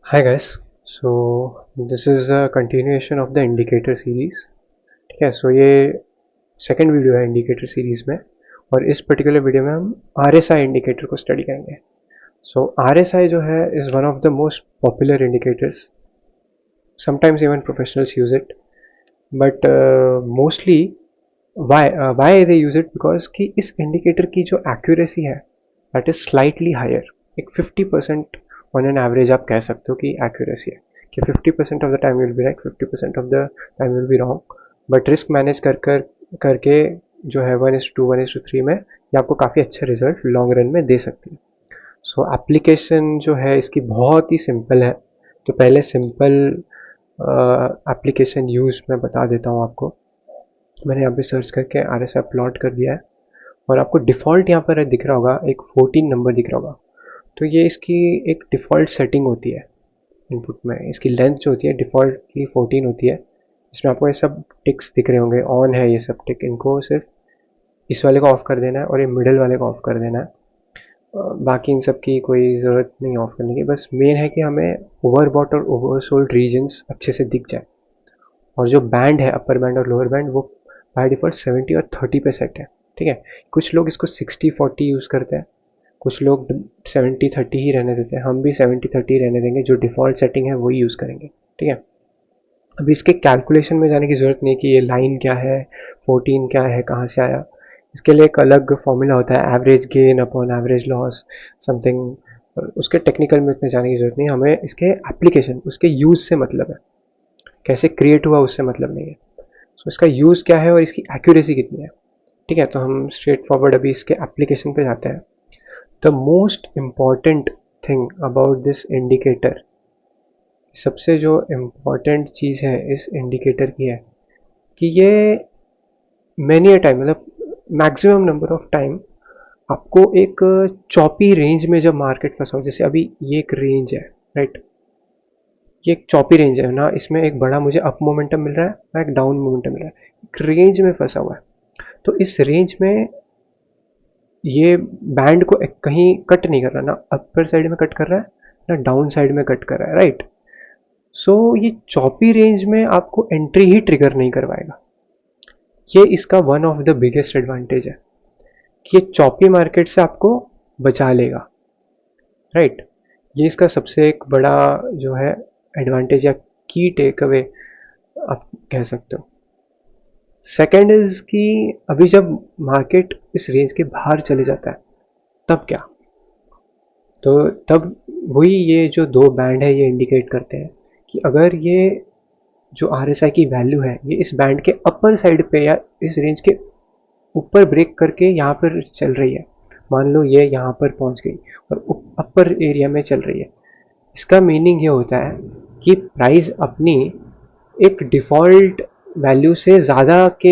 Hi guys, so this is a continuation of the indicator series. ठीक है, सो ये second video है indicator series में और इस पर्टिकुलर वीडियो में हम RSI इंडिकेटर को स्टडी करेंगे. सो RSI जो है is one of the most popular indicators. Sometimes even professionals use it, but mostly why they use it because कि इस इंडिकेटर की जो एक्यूरेसी है दैट इज स्लाइटली हायर. एक 50% ऑन एन एवरेज आप कह सकते हो कि एक्यूरेसी है कि 50% of the time will be right, 50% of the time will be wrong. But risk manage करके जो है 1:2 1:3 में ये आपको काफ़ी अच्छे रिजल्ट लॉन्ग रन में दे सकती है. सो एप्लीकेशन जो है इसकी बहुत ही सिंपल है. तो पहले सिंपल एप्लीकेशन यूज़ मैं बता देता हूँ आपको. मैंने यहाँ पे सर्च करके RSI प्लॉट कर दिया है और आपको डिफ़ॉल्ट यहाँ पर दिख रहा होगा, एक 14 नंबर दिख रहा होगा. तो ये इसकी एक डिफ़ॉल्ट सेटिंग होती है इनपुट में. इसकी लेंथ जो होती है डिफ़ॉल्ट की 14 होती है. इसमें आपको ये सब टिक्स दिख रहे होंगे, ऑन है ये सब टिक. इनको सिर्फ इस वाले को ऑफ़ कर देना है और ये मिडल वाले को ऑफ़ कर देना है. बाकी इन सब की कोई ज़रूरत नहीं ऑफ़ करने की. बस मेन है कि हमें ओवरबॉट और ओवरसोल्ड रीजन्स अच्छे से दिख जाए. और जो बैंड है अपर बैंड और लोअर बैंड वो बाय डिफ़ॉल्ट 70 और 30 पे सेट है. ठीक है, कुछ लोग इसको 60-40 यूज़ करते हैं, कुछ लोग 70-30 ही रहने देते हैं. हम भी 70-30 रहने देंगे. जो डिफ़ॉल्ट सेटिंग है वही यूज़ करेंगे. ठीक है, अभी इसके कैलकुलेशन में जाने की ज़रूरत नहीं कि ये लाइन क्या है, 14 क्या है, कहाँ से आया. इसके लिए एक अलग फॉर्मूला होता है, average gain upon average loss something. उसके टेक्निकल में इतने जाने की ज़रूरत नहीं. हमें इसके एप्लीकेशन, उसके यूज़ से मतलब है. कैसे क्रिएट हुआ उससे मतलब नहीं है. सो इसका यूज़ क्या है और इसकी एक्यूरेसी कितनी है. ठीक है, तो हम स्ट्रेट फॉरवर्ड अभी इसके एप्लीकेशन पे जाते हैं. The most important thing about this indicator, सबसे जो इम्पॉर्टेंट चीज़ है इस इंडिकेटर की है कि ये मैनी अ टाइम, मतलब मैक्सिमम नंबर ऑफ टाइम आपको एक चॉपी रेंज में जब मार्केट फंसा हो, जैसे अभी ये एक रेंज है राइट, ये एक चॉपी रेंज है ना. इसमें एक बड़ा मुझे अप मोमेंटम मिल रहा है ना, एक डाउन मोमेंटम मिल रहा है. एक रेंज में फंसा हुआ है. तो इस रेंज में ये बैंड को कहीं कट नहीं कर रहा, ना अपर साइड में कट कर रहा है ना डाउन साइड में कट कर रहा है राइट. सो ये चॉपी रेंज में आपको एंट्री ही ट्रिगर नहीं करवाएगा. ये इसका one of the biggest advantage है कि ये चॉपी मार्केट से आपको बचा लेगा राइट. ये इसका सबसे एक बड़ा जो है एडवांटेज या की टेक अवे आप कह सकते हो. सेकेंड इज कि अभी जब मार्केट इस रेंज के बाहर चले जाता है तब क्या. तो तब वही ये जो दो बैंड है ये इंडिकेट करते हैं कि अगर ये जो RSI की वैल्यू है ये इस बैंड के अपर साइड पे या इस रेंज के ऊपर ब्रेक करके यहाँ पर चल रही है. मान लो ये यहाँ पर पहुँच गई और अपर एरिया में चल रही है. इसका मीनिंग ये होता है कि प्राइस अपनी एक डिफ़ॉल्ट वैल्यू से ज़्यादा के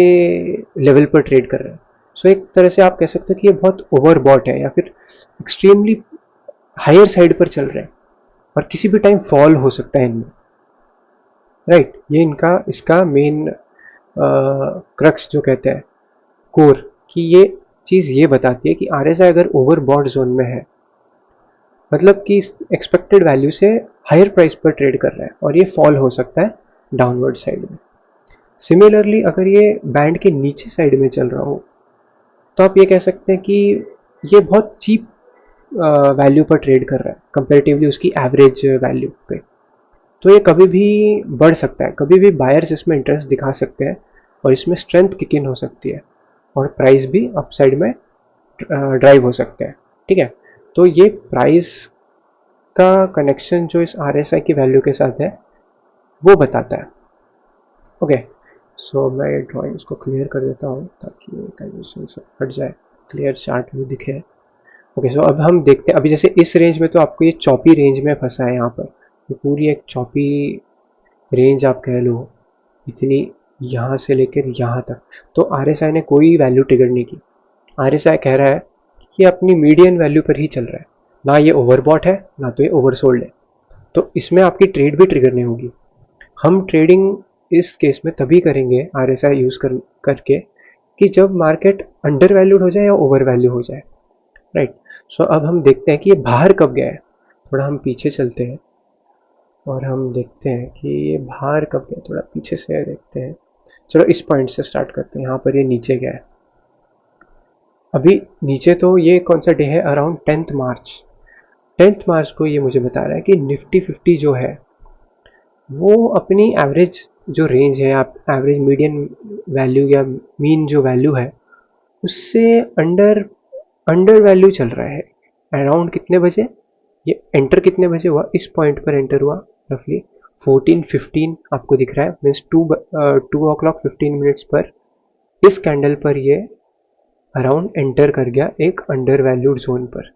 लेवल पर ट्रेड कर रहा है. सो एक तरह से आप कह सकते हो कि ये बहुत ओवरबॉट है या फिर एक्सट्रीमली हायर साइड पर चल रहे हैं और किसी भी टाइम फॉल हो सकता है इनमें राइट. ये इनका इसका मेन क्रक्स जो कहते हैं कोर, कि ये चीज़ ये बताती है कि RSI अगर ओवरबॉट जोन में है मतलब कि एक्सपेक्टेड वैल्यू से हायर प्राइस पर ट्रेड कर रहा है और ये फॉल हो सकता है डाउनवर्ड साइड में. सिमिलरली अगर ये बैंड के नीचे साइड में चल रहा हो तो आप ये कह सकते हैं कि ये बहुत चीप वैल्यू पर ट्रेड कर रहा है कंपेरेटिवली उसकी एवरेज वैल्यू पे. तो ये कभी भी बढ़ सकता है, कभी भी बायर्स इसमें इंटरेस्ट दिखा सकते हैं और इसमें स्ट्रेंथ किक इन हो सकती है और प्राइस भी अपसाइड में ड्राइव हो सकते हैं. ठीक है, तो ये प्राइस का कनेक्शन जो इस RSI की वैल्यू के साथ है वो बताता है. ओके, सो मैं ड्राइंग्स को क्लियर कर देता हूँ ताकि कंडीशन सब हट जाए, क्लियर चार्ट भी दिखे. ओके, सो अब हम देखते हैं. अभी जैसे इस रेंज में तो आपको ये चॉपी रेंज में फंसा है. यहाँ पर ये पूरी एक चॉपी रेंज आप कह लो, इतनी यहाँ से लेकर यहाँ तक. तो RSI ने कोई वैल्यू ट्रिगर नहीं की. RSI कह रहा है कि ये अपनी मीडियन वैल्यू पर ही चल रहा है, ना ये ओवरबॉट है ना तो ये ओवरसोल्ड है. तो इसमें आपकी ट्रेड भी ट्रिगर नहीं होगी. हम ट्रेडिंग इस केस में तभी करेंगे RSI यूज़ करके कि जब मार्केट अंडर वैल्यूड हो जाए या ओवर वैल्यू हो जाए राइट. सो अब हम देखते हैं कि ये बाहर कब गया है. थोड़ा हम पीछे चलते हैं. और हम देखते हैं कि ये बाहर कब गया, थोड़ा पीछे से देखते हैं। चलो इस पॉइंट से स्टार्ट करते हैं, यहाँ पर ये नीचे गया है। अभी नीचे तो ये कौन सा डे है, अराउंड 10th मार्च। 10th मार्च को ये मुझे बता रहा है कि निफ्टी 50 जो है वो अपनी एवरेज जो रेंज है, आप एवरेज मीडियन वैल्यू या मीन जो वैल्यू है उससे अंडर अंडर वैल्यू चल रहा है। अराउंड कितने बजे ये एंटर, कितने बजे हुआ, इस पॉइंट पर एंटर हुआ रफली 14:15 आपको दिख रहा है, मीन्स 2:15 पर इस कैंडल पर ये अराउंड एंटर कर गया एक अंडर वैल्यूड जोन पर,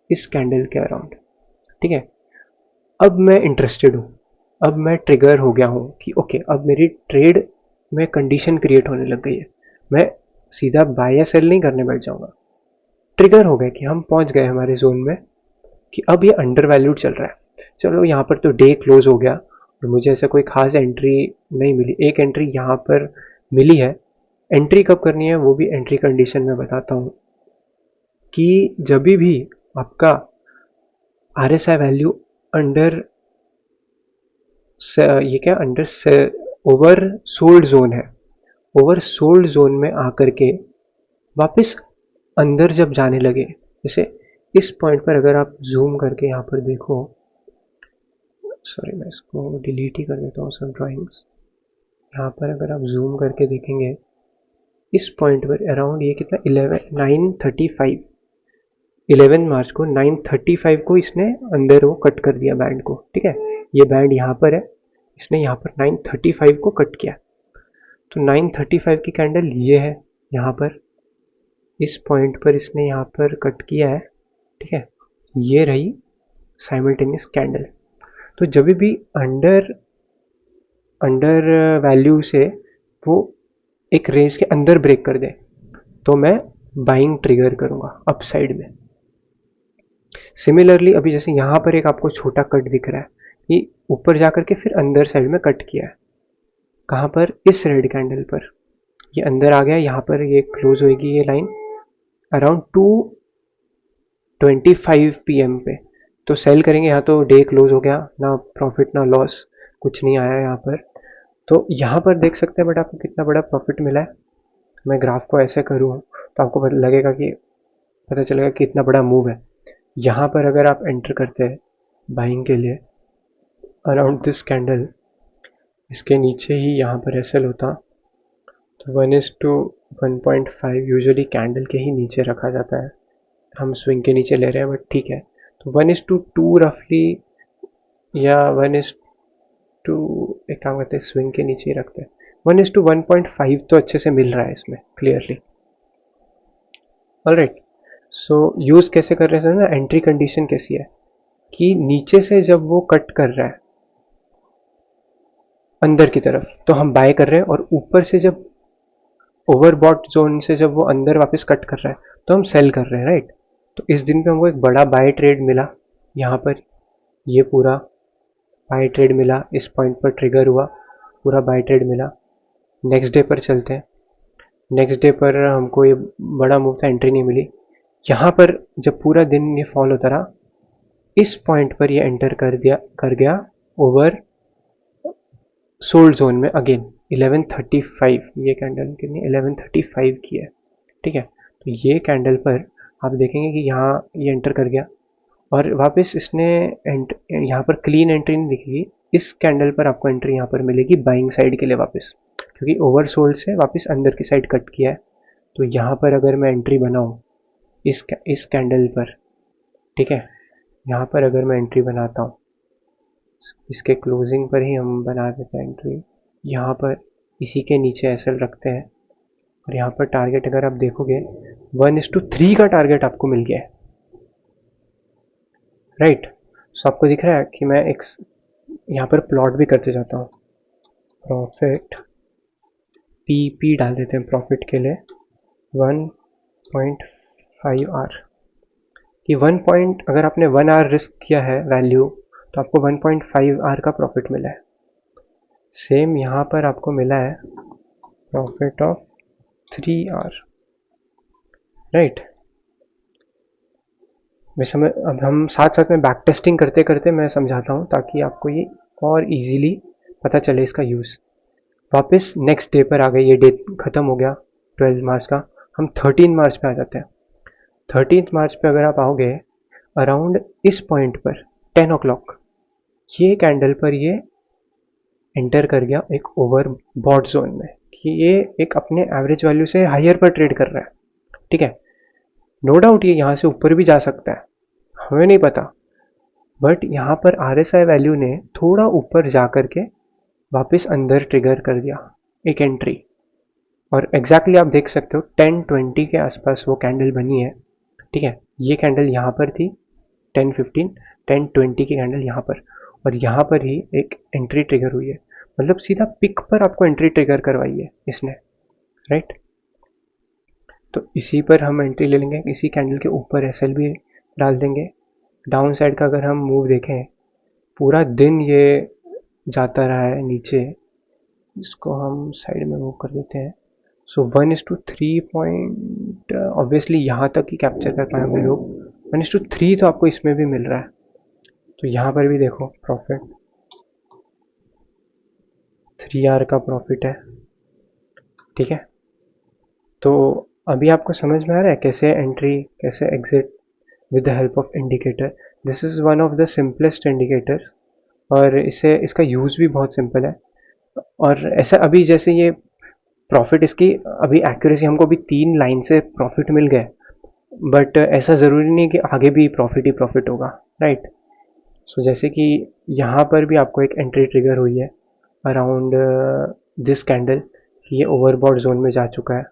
इस कैंडल के अराउंड। ठीक है, अब मैं इंटरेस्टेड हूँ, अब मैं ट्रिगर हो गया हूँ कि ओके अब मेरी ट्रेड में कंडीशन क्रिएट होने लग गई है, मैं सीधा बाय या सेल नहीं करने बैठ जाऊंगा। ट्रिगर हो गया कि हम पहुंच गए हमारे जोन में कि अब ये अंडर वैल्यूड चल रहा है। चलो यहाँ पर तो डे क्लोज हो गया और मुझे ऐसा कोई खास एंट्री नहीं मिली, एक एंट्री यहाँ पर मिली है। एंट्री कब करनी है वो भी एंट्री कंडीशन में बताता हूँ कि जब भी आपका RSI वैल्यू अंडर ये क्या अंडर ओवर सोल्ड जोन है, ओवर सोल्ड जोन में आकर के वापस अंदर जब जाने लगे, जैसे इस पॉइंट पर अगर आप जूम करके यहाँ पर देखो, सॉरी मैं इसको डिलीट ही कर देता हूँ सब ड्राइंग्स। यहाँ पर अगर आप जूम करके देखेंगे इस पॉइंट पर अराउंड ये कितना 9:35 11 मार्च को 9:35 को इसने अंदर वो कट कर दिया बैंड को। ठीक है, ये बैंड यहाँ पर है, इसने यहाँ पर 9:35 को कट किया। तो 9:35 की कैंडल ये है, यहाँ पर इस पॉइंट पर इसने यहाँ पर कट किया है। ठीक है, ये रही साइमल्टेनियस कैंडल। तो जब भी अंडर अंडर वैल्यू से वो एक रेंज के अंदर ब्रेक कर दे तो मैं बाइंग ट्रिगर करूंगा अप साइड में। सिमिलरली अभी जैसे यहाँ पर एक आपको छोटा कट दिख रहा है, ये ऊपर जाकर के फिर अंदर साइड में कट किया है, कहाँ पर, इस रेड कैंडल पर ये अंदर आ गया, यहाँ पर ये क्लोज होगी ये लाइन अराउंड 2:25 PM पे। तो सेल करेंगे, यहाँ तो डे क्लोज हो गया, ना प्रॉफिट ना लॉस, कुछ नहीं आया यहाँ पर। तो यहाँ पर देख सकते हैं बट आपको कितना बड़ा प्रॉफिट मिला है। मैं ग्राफ को ऐसे करूँ तो आपको लगेगा कि पता चलेगा कि इतना बड़ा मूव है। यहाँ पर अगर आप एंटर करते हैं बाइंग के लिए अराउंड दिस कैंडल, इसके नीचे ही यहाँ पर एसएल होता तो 1:1.5 यूजुअली कैंडल के ही नीचे रखा जाता है, हम स्विंग के नीचे ले रहे हैं बट ठीक है। तो 1:2 रफली या 1:, एक काम करते हैं स्विंग के नीचे ही रखते हैं, 1:1.5 तो अच्छे से मिल रहा है इसमें क्लियरली। ऑलराइट, सो यूज़ कैसे कर रहे हैं ना, एंट्री कंडीशन कैसी है कि नीचे से जब वो कट कर रहा है अंदर की तरफ तो हम बाय कर रहे हैं, और ऊपर से जब ओवरबॉट जोन से जब वो अंदर वापस कट कर रहा है तो हम सेल कर रहे हैं, राइट। तो इस दिन पे हमको एक बड़ा बाय ट्रेड मिला, यहाँ पर ये पूरा बाय ट्रेड मिला, इस पॉइंट पर ट्रिगर हुआ, पूरा बाय ट्रेड मिला। नेक्स्ट डे पर चलते हैं, नेक्स्ट डे पर हमको ये बड़ा मूव था, एंट्री नहीं मिली। यहाँ पर जब पूरा दिन ये फॉल होता रहा, इस पॉइंट पर ये एंटर कर गया ओवर सोल्ड जोन में अगेन 11:35, ये कैंडल कितनी 11:35 की है। ठीक है, तो ये कैंडल पर आप देखेंगे कि यहाँ ये एंटर कर गया और वापस इसने यहाँ पर क्लीन एंट्री नहीं दिखेगी, इस कैंडल पर आपको एंट्री यहाँ पर मिलेगी बाइंग साइड के लिए वापस, क्योंकि ओवर सोल्ड से वापस अंदर की साइड कट किया है। तो यहाँ पर अगर मैं एंट्री बनाऊँ इस कैंडल पर, ठीक है, यहाँ पर अगर मैं एंट्री बनाता हूँ, इसके क्लोजिंग पर ही हम बना देते हैं एंट्री, यहाँ पर इसी के नीचे एसएल रखते हैं और यहाँ पर टारगेट अगर आप देखोगे 1:3 का टारगेट आपको मिल गया है, राइट। सो आपको दिख रहा है कि मैं एक यहाँ पर प्लॉट भी करते जाता हूँ, प्रॉफिट पी डाल देते हैं प्रॉफिट के लिए 1.5 आर कि 1 पॉइंट, अगर आपने 1 आर रिस्क किया है वैल्यू तो आपको 1.5 आर का प्रॉफिट मिला है। सेम यहाँ पर आपको मिला है प्रॉफिट ऑफ 3 आर, राइट। मैं समझ, अब हम साथ साथ में बैक टेस्टिंग करते करते मैं समझाता हूँ ताकि आपको ये और इजीली पता चले इसका यूज़। वापस नेक्स्ट डे पर आ गए, ये डे ख़त्म हो गया 12 मार्च का, हम 13 मार्च पे आ जाते हैं। 13 मार्च पे अगर आप आओगे अराउंड इस पॉइंट पर 10 ओ क्लॉक, ये कैंडल पर ये एंटर कर गया एक ओवर बॉट जोन में, कि ये एक अपने एवरेज वैल्यू से हायर पर ट्रेड कर रहा है। ठीक है, नो डाउट ये यहाँ से ऊपर भी जा सकता है, हमें नहीं पता, बट यहाँ पर RSI वैल्यू ने थोड़ा ऊपर जा कर के वापस अंदर ट्रिगर कर दिया एक एंट्री। और एग्जैक्टली आप देख सकते हो 10:20 के आसपास वो कैंडल बनी है। ठीक है, ये कैंडल यहाँ पर थी 10:15, 10:20 की कैंडल यहाँ पर, और यहाँ पर ही एक एंट्री ट्रिगर हुई है, मतलब सीधा पिक पर आपको एंट्री ट्रिगर करवाई है इसने, राइट। तो इसी पर हम एंट्री ले लेंगे, इसी कैंडल के ऊपर SL भी डाल देंगे। डाउन साइड का अगर हम मूव देखें, पूरा दिन ये जाता रहा है नीचे, इसको हम साइड में मूव कर देते हैं। सो 1:3 पॉइंट ऑब्वियसली यहाँ तक ही कैप्चर कर पाए होंगे लोग, 1:3 तो आपको इसमें भी मिल रहा है। तो यहाँ पर भी देखो प्रॉफिट 3R का प्रॉफिट है। ठीक है, तो अभी आपको समझ में आ रहा है कैसे एंट्री, कैसे exit with the help of indicator. This is one of the simplest indicator, और इससे इसका यूज़ भी बहुत सिंपल है। और ऐसा अभी जैसे ये प्रॉफिट, इसकी अभी एक्यूरेसी हमको अभी 3 लाइन से प्रॉफिट मिल गए, बट ऐसा ज़रूरी नहीं कि आगे भी प्रॉफिट ही प्रॉफिट होगा, राइट। सो जैसे कि यहाँ पर भी आपको एक एंट्री ट्रिगर हुई है अराउंड दिस कैंडल, ये ओवरबॉट जोन में जा चुका है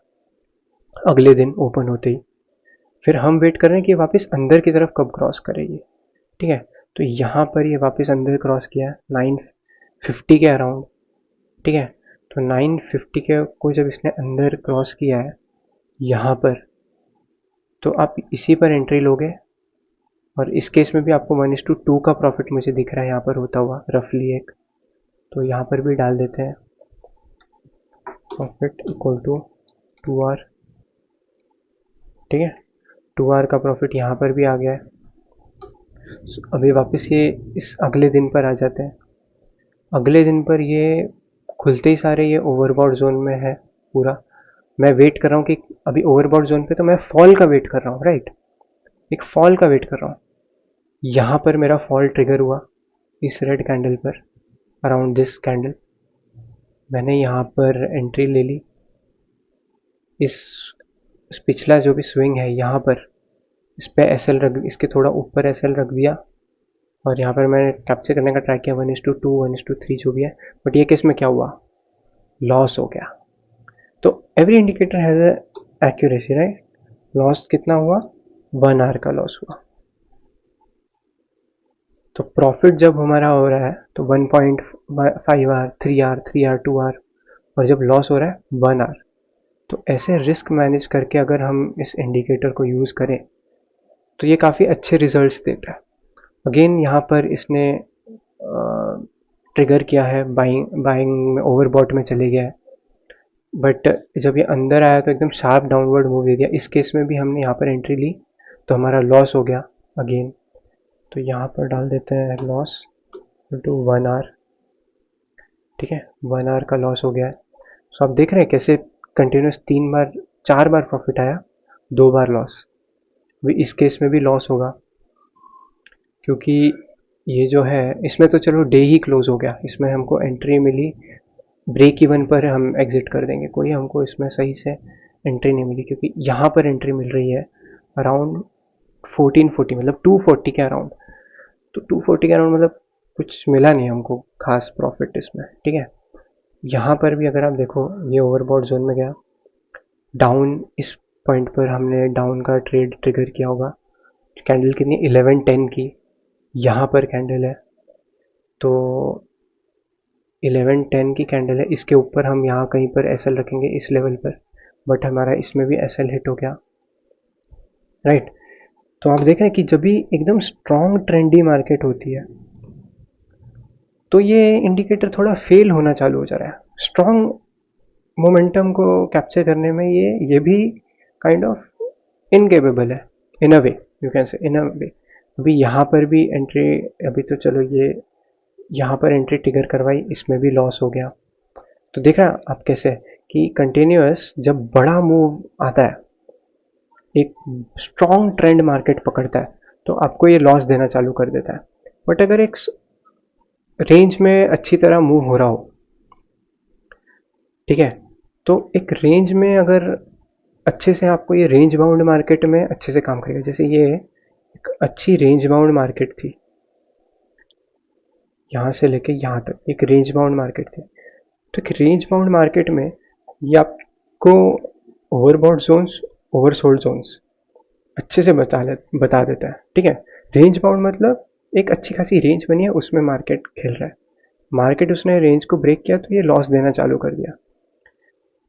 अगले दिन ओपन होते ही। फिर हम वेट कर रहे हैं कि वापस अंदर की तरफ कब क्रॉस करेगी। ठीक है, तो यहाँ पर ये वापस अंदर क्रॉस किया 950 के अराउंड। ठीक है, तो 950 के को जब इसने अंदर क्रॉस किया है यहाँ पर, तो आप इसी पर एंट्री लोगे। और इस केस में भी आपको 1:2 का प्रॉफिट मुझे दिख रहा है यहाँ पर होता हुआ रफली एक, तो यहाँ पर भी डाल देते हैं प्रॉफिट इक्वल टू 2R। ठीक है, 2R का प्रॉफिट यहाँ पर भी आ गया है। अभी वापस ये इस अगले दिन पर आ जाते हैं। अगले दिन पर ये खुलते ही सारे ये ओवरबॉट जोन में है पूरा। मैं वेट कर रहा हूँ कि अभी ओवरबॉट जोन पे, तो मैं फॉल का वेट कर रहा हूँ, राइट, एक फॉल का वेट कर रहा हूँ। यहाँ पर मेरा फॉल ट्रिगर हुआ इस रेड कैंडल पर अराउंड दिस कैंडल, मैंने यहाँ पर एंट्री ले ली। इस पिछला जो भी स्विंग है यहाँ पर, इस पर SL रख, इसके थोड़ा ऊपर SL रख दिया, और यहाँ पर मैंने कैप्चर करने का ट्राई किया 1:2, 1:3 जो भी है, बट ये केस में क्या हुआ, लॉस हो गया। तो every indicator has a accuracy, right. Loss कितना हुआ, 1R का लॉस हुआ। तो प्रॉफिट जब हमारा हो रहा है तो 1.5R, 3R, 3R, 2R, और जब लॉस हो रहा है 1R। तो ऐसे रिस्क मैनेज करके अगर हम इस इंडिकेटर को यूज़ करें तो ये काफ़ी अच्छे रिजल्ट्स देता है। अगेन यहाँ पर इसने ट्रिगर किया है, बाइंग में ओवरबॉट में चले गया है, बट जब ये अंदर आया तो एकदम शार्प डाउनवर्ड मूव दे दिया। इस केस में भी हमने यहाँ पर एंट्री ली तो हमारा लॉस हो गया अगेन, तो यहाँ पर डाल देते हैं लॉस टू 1R। ठीक है, 1R का लॉस हो गया है। सो आप देख रहे हैं कैसे कंटिन्यूस 4 बार प्रॉफिट आया, 2 बार लॉस। इस केस में भी लॉस होगा क्योंकि ये जो है इसमें तो चलो डे ही क्लोज हो गया, इसमें हमको एंट्री मिली ब्रेक इवन पर, हम एग्जिट कर देंगे, कोई हमको इसमें सही से एंट्री नहीं मिली, क्योंकि यहाँ पर एंट्री मिल रही है अराउंड 1440, मतलब 240 के अराउंड। तो 240 के अराउंड मतलब कुछ मिला नहीं हमको खास प्रॉफिट इसमें। ठीक है, यहाँ पर भी अगर आप देखो ये ओवरबॉट जोन में गया डाउन, इस पॉइंट पर हमने डाउन का ट्रेड ट्रिगर किया होगा। कैंडल कितनी, 11:10 की यहाँ पर कैंडल है, तो 11:10 की कैंडल है, इसके ऊपर हम यहाँ कहीं पर SL रखेंगे इस लेवल पर, बट हमारा इसमें भी SL हिट हो गया, राइट। तो आप देख रहे हैं कि जब भी एकदम स्ट्रॉन्ग ट्रेंडी मार्केट होती है तो ये इंडिकेटर थोड़ा फेल होना चालू हो जा रहा है। स्ट्रॉन्ग मोमेंटम को कैप्चर करने में ये भी काइंड ऑफ इनकेपेबल है इन अ वे, यू कैन से इन अ वे। अभी यहाँ पर भी एंट्री, अभी तो चलो ये यहाँ पर एंट्री ट्रिगर करवाई, इसमें भी लॉस हो गया। तो देख रहे हैं आप कैसे कि कंटिन्यूअस जब बड़ा मूव आता है, एक स्ट्रॉन्ग ट्रेंड मार्केट पकड़ता है, तो आपको ये लॉस देना चालू कर देता है। बट अगर एक रेंज में अच्छी तरह मूव हो रहा हो, ठीक है, तो एक रेंज में अगर अच्छे से आपको ये रेंज बाउंड मार्केट में अच्छे से काम करेगा। जैसे ये एक अच्छी रेंज बाउंड मार्केट थी, यहाँ से लेके यहाँ तक एक रेंज बाउंड मार्केट थी। तो एक रेंज बाउंड मार्केट में ये आपको ओवरबॉट जोन्स, ओवरसोल्ड जोन्स अच्छे से बता देता है, ठीक है। रेंज बाउंड मतलब एक अच्छी खासी रेंज बनी है, उसमें मार्केट खेल रहा है, मार्केट उसने रेंज को ब्रेक किया तो ये लॉस देना चालू कर दिया,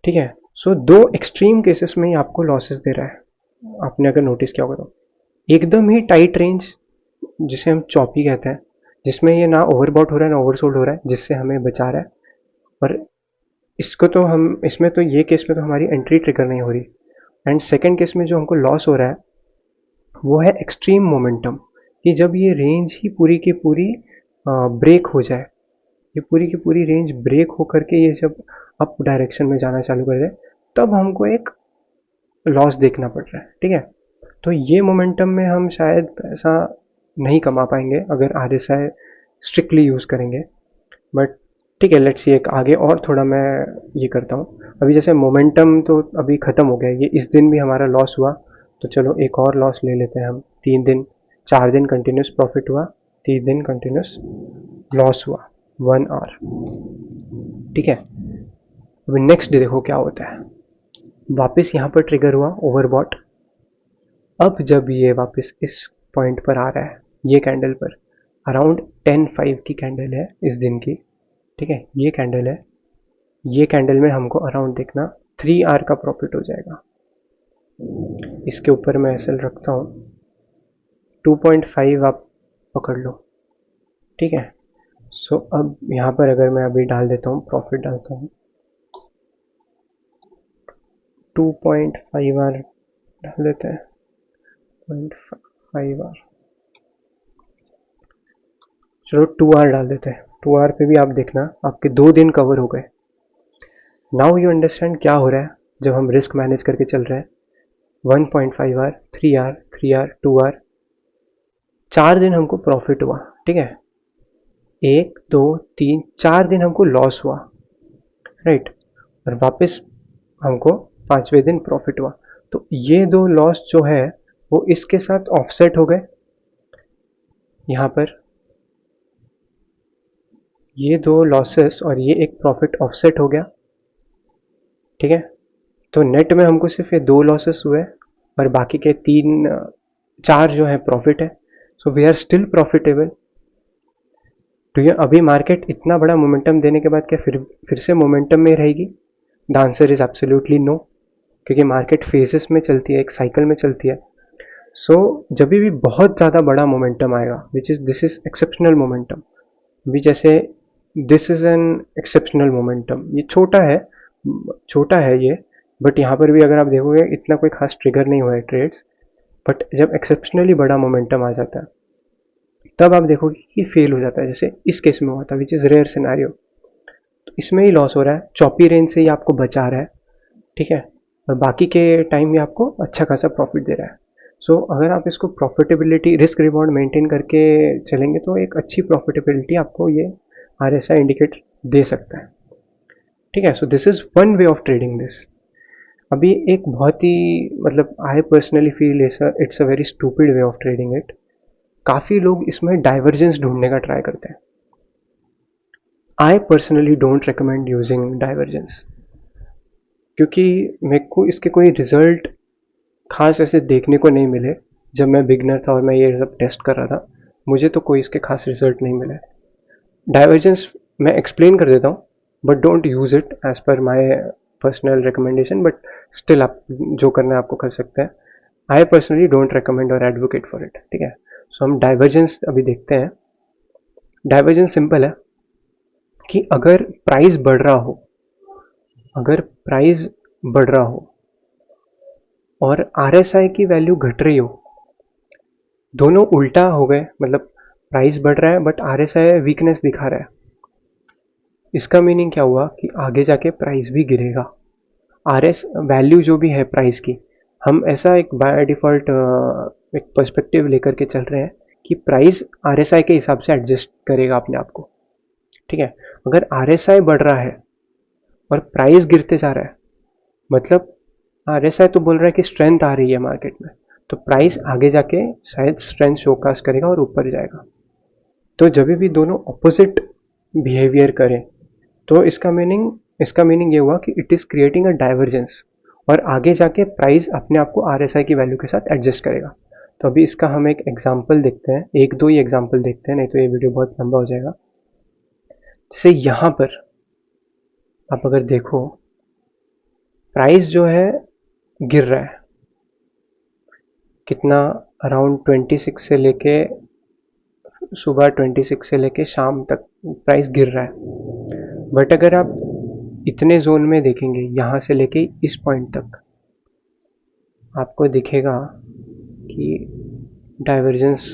ठीक है। सो दो एक्सट्रीम केसेस में ही आपको लॉसेस दे रहा है, आपने अगर नोटिस किया होगा तो। एकदम ही टाइट रेंज जिसे हम चॉपी कहते हैं, जिसमें ये ना ओवरबॉट हो रहा है ना ओवरसोल्ड हो रहा है, जिससे हमें बचा रहा है। और इसको तो हम इसमें तो ये केस में तो हमारी एंट्री ट्रिगर नहीं हो रही। एंड सेकेंड केस में जो हमको लॉस हो रहा है वो है एक्सट्रीम मोमेंटम, कि जब ये रेंज ही पूरी की पूरी ब्रेक हो जाए, ये पूरी की पूरी रेंज ब्रेक हो करके ये जब अप डायरेक्शन में जाना चालू कर दे, तब हमको एक लॉस देखना पड़ रहा है, ठीक है। तो ये मोमेंटम में हम शायद पैसा नहीं कमा पाएंगे अगर RSI स्ट्रिक्टली यूज़ करेंगे। बट ठीक है, लेट्स सी एक आगे और थोड़ा मैं ये करता हूँ। अभी जैसे मोमेंटम तो अभी ख़त्म हो गया, ये इस दिन भी हमारा लॉस हुआ, तो चलो एक और लॉस ले लेते हैं हम। 3 दिन 4 दिन कंटिन्यूस प्रॉफिट हुआ, 3 दिन कंटिन्यूस लॉस हुआ 1 आवर, ठीक है। अभी नेक्स्ट डे देखो क्या होता है, वापस यहाँ पर ट्रिगर हुआ ओवरबॉट। अब जब ये वापस इस पॉइंट पर आ रहा है, ये कैंडल पर अराउंड 10:05 की कैंडल है इस दिन की, ठीक है, ये कैंडल है। ये कैंडल में हमको अराउंड देखना 3 आवर का प्रॉफिट हो जाएगा। इसके ऊपर मैं एसएल रखता हूँ 2.5, आप पकड़ लो, ठीक है। सो अब यहाँ पर अगर मैं अभी डाल देता हूँ, प्रॉफिट डालता हूँ 2.5 आवर डाल देते हैं, 0.5 आवर, चलो 2 आवर डाल देते हैं। 2 आवर पे भी आप देखना आपके 2 दिन कवर हो गए। नाउ यू अंडरस्टैंड क्या हो रहा है जब हम रिस्क मैनेज करके चल रहे हैं। 1.5 आवर, 3 आवर, 3 आवर, 2 आवर, 4 दिन हमको प्रॉफिट हुआ, ठीक है। 1 2 3 4 दिन हमको लॉस हुआ, राइट, और वापस हमको 5वें दिन प्रॉफिट हुआ। तो ये दो लॉस जो है वो इसके साथ ऑफसेट हो गए। यहाँ पर ये दो लॉसेस और ये एक प्रॉफिट ऑफसेट हो गया, ठीक है। तो नेट में हमको सिर्फ ये 2 लॉसेस हुए और बाकी के 4 जो है प्रॉफिट है। So we are still profitable. तो ये अभी मार्केट इतना बड़ा मोमेंटम देने के बाद क्या फिर से मोमेंटम में रहेगी? The answer is absolutely no, क्योंकि मार्केट फेजेस में चलती है, एक साइकिल में चलती है। सो जब भी बहुत ज़्यादा बड़ा मोमेंटम आएगा, दिस इज एक्सेप्शनल मोमेंटम, भी जैसे this is an exceptional momentum, ये छोटा है ये, बट यहाँ पर भी अगर आप देखोगे इतना कोई खास ट्रिगर नहीं हुआ है ट्रेड्स। बट जब एक्सेप्शनली बड़ा मोमेंटम आ जाता है तब आप देखोगे कि फेल हो जाता है, जैसे इस केस में हुआ था, विच इज़ रेयर सिनेरियो। तो इसमें ही लॉस हो रहा है, चॉपी रेंज से ही आपको बचा रहा है, ठीक है, और बाकी के टाइम में आपको अच्छा खासा प्रॉफिट दे रहा है। सो अगर आप इसको प्रॉफिटेबिलिटी रिस्क रिवॉर्ड मेंटेन करके चलेंगे तो एक अच्छी प्रॉफिटेबिलिटी आपको ये RSI इंडिकेट दे सकता है, ठीक है। So this is one way of trading this. अभी एक बहुत ही मतलब I personally feel it's a very stupid way of trading it. काफ़ी लोग इसमें डाइवर्जेंस ढूंढने का ट्राई करते हैं। I personally don't recommend using divergence, क्योंकि मेरे को इसके कोई रिजल्ट खास ऐसे देखने को नहीं मिले। जब मैं बिगनर था और मैं ये सब टेस्ट कर रहा था, मुझे तो कोई इसके खास रिजल्ट नहीं मिले। डाइवर्जेंस मैं एक्सप्लेन कर देता हूँ, but don't use it as per my personal recommendation, but still आप जो करना है आपको कर सकते हैं। आई पर्सनली डोंट रिकमेंड और एडवोकेट फॉर इट, ठीक है। सो हम डाइवर्जेंस अभी देखते हैं। डाइवर्जेंस सिंपल है कि अगर प्राइस बढ़ रहा हो, अगर प्राइस बढ़ रहा हो और RSI की वैल्यू घट रही हो, दोनों उल्टा हो गए, मतलब प्राइस बढ़ रहा है बट RSI वीकनेस दिखा रहा है। इसका मीनिंग क्या हुआ कि आगे जाके प्राइस भी गिरेगा। RS वैल्यू जो भी है प्राइस की, हम ऐसा एक बाय डिफ़ॉल्ट एक पर्सपेक्टिव लेकर के चल रहे हैं कि प्राइस RSI के हिसाब से एडजस्ट करेगा अपने आप को, ठीक है। अगर RSI बढ़ रहा है और प्राइस गिरते जा रहा है, मतलब RSI तो बोल रहा है कि स्ट्रेंथ आ रही है मार्केट में, तो प्राइस आगे जाके शायद स्ट्रेंथ शोकास्ट करेगा और ऊपर जाएगा। तो जब भी दोनों ऑपोजिट बिहेवियर करें, तो इसका मीनिंग ये हुआ कि it is creating a divergence, और आगे जाके प्राइस अपने आप को RSI की वैल्यू के साथ एडजस्ट करेगा। तो अभी इसका हम एक एग्जांपल देखते हैं, एक दो ही एग्जांपल देखते हैं, नहीं तो ये वीडियो बहुत लंबा हो जाएगा। जैसे यहाँ पर आप अगर देखो, प्राइस जो है गिर रहा है कितना, अराउंड 26 से लेके सुबह 26 से लेके शाम तक प्राइस गिर रहा है। बट अगर आप इतने जोन में देखेंगे, यहाँ से लेके इस पॉइंट तक, आपको दिखेगा कि डाइवर्जेंस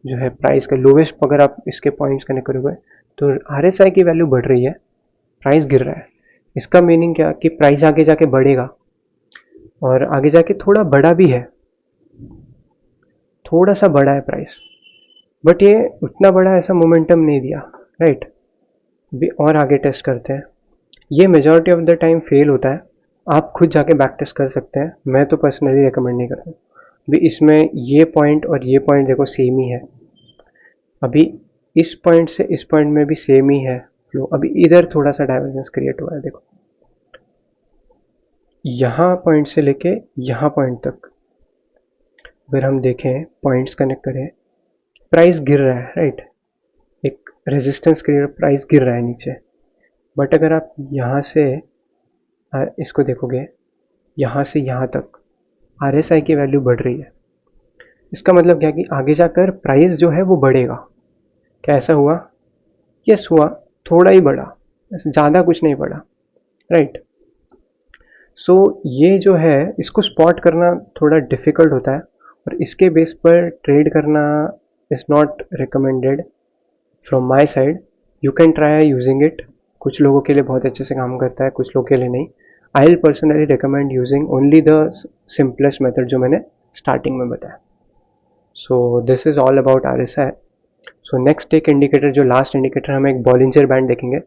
जो है प्राइस का लोवेस्ट, अगर आप इसके पॉइंट्स कनेक्ट करोगे तो RSI की वैल्यू बढ़ रही है, प्राइस गिर रहा है। इसका मीनिंग क्या कि प्राइस आगे जाके बढ़ेगा, और आगे जाके थोड़ा बड़ा भी है, थोड़ा सा बड़ा है प्राइस, बट ये उतना बड़ा ऐसा मोमेंटम नहीं दिया, राइट। भी और आगे टेस्ट करते हैं। ये majority of the time fail होता है, आप खुद जाके बैक टेस्ट कर सकते हैं, मैं तो पर्सनली रिकमेंड नहीं करता। भी इसमें ये पॉइंट और ये पॉइंट देखो सेम ही है, अभी इस पॉइंट से इस पॉइंट में भी सेम ही है फ्लो, अभी इधर थोड़ा सा डाइवर्जेंस क्रिएट हुआ है, देखो यहाँ पॉइंट से लेके यहाँ पॉइंट तक अगर हम देखें, पॉइंट्स कनेक्ट करें, प्राइस गिर रहा है, राइट। एक रेजिस्टेंस क्रिएट, प्राइस गिर रहा है नीचे। बट अगर आप यहाँ से इसको देखोगे, यहाँ से यहाँ तक RSI की वैल्यू बढ़ रही है। इसका मतलब क्या कि आगे जाकर प्राइस जो है वो बढ़ेगा। क्या ऐसा हुआ? यस हुआ, थोड़ा ही बढ़ा, ज़्यादा कुछ नहीं बढ़ा, राइट। सो ये जो है, इसको स्पॉट करना थोड़ा डिफ़िकल्ट होता है, और इसके बेस पर ट्रेड करना is not recommended from my side. You can try using it, कुछ लोगों के लिए बहुत अच्छे से काम करता है, कुछ लोगों के लिए नहीं। I will personally recommend using only the simplest method जो मैंने स्टार्टिंग में बताया। So this is all about RSI। So next एक इंडिकेटर, जो लास्ट इंडिकेटर, हम एक बॉलिंजर बैंड देखेंगे।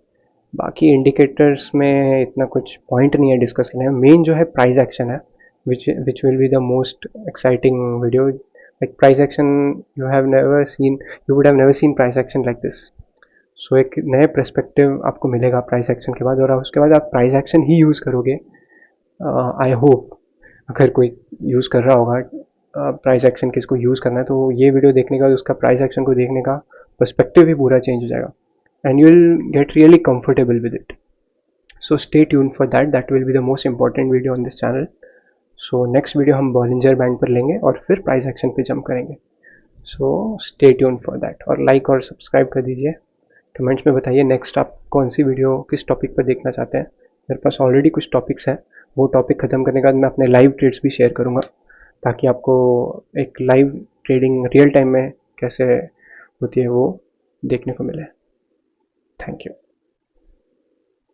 बाकी इंडिकेटर्स में इतना कुछ पॉइंट नहीं है डिस्कस करने में, मेन जो है प्राइस एक्शन है, which will be the most exciting video. Like price action, you would have never seen price action like this. So एक नए पर्सपेक्टिव आपको मिलेगा प्राइस एक्शन के बाद, और उसके बाद आप प्राइस एक्शन ही यूज़ करोगे। आई होप अगर कोई यूज़ कर रहा होगा प्राइस एक्शन, किसको यूज़ करना है, तो ये वीडियो देखने के बाद उसका प्राइस एक्शन को देखने का पर्सपेक्टिव ही पूरा चेंज हो जाएगा, and you will get really comfortable with it. So stay tuned for that, that will be the most important video on this channel. So next video हम Bollinger Band पर लेंगे और फिर प्राइस एक्शन पे jump करेंगे। So stay tuned for that, और like और subscribe कर दीजिए। कमेंट्स में बताइए नेक्स्ट आप कौन सी वीडियो किस टॉपिक पर देखना चाहते हैं। मेरे पास ऑलरेडी कुछ टॉपिक्स हैं, वो टॉपिक ख़त्म करने के बाद मैं अपने लाइव ट्रेड्स भी शेयर करूँगा, ताकि आपको एक लाइव ट्रेडिंग रियल टाइम में कैसे होती है वो देखने को मिले। Thank you.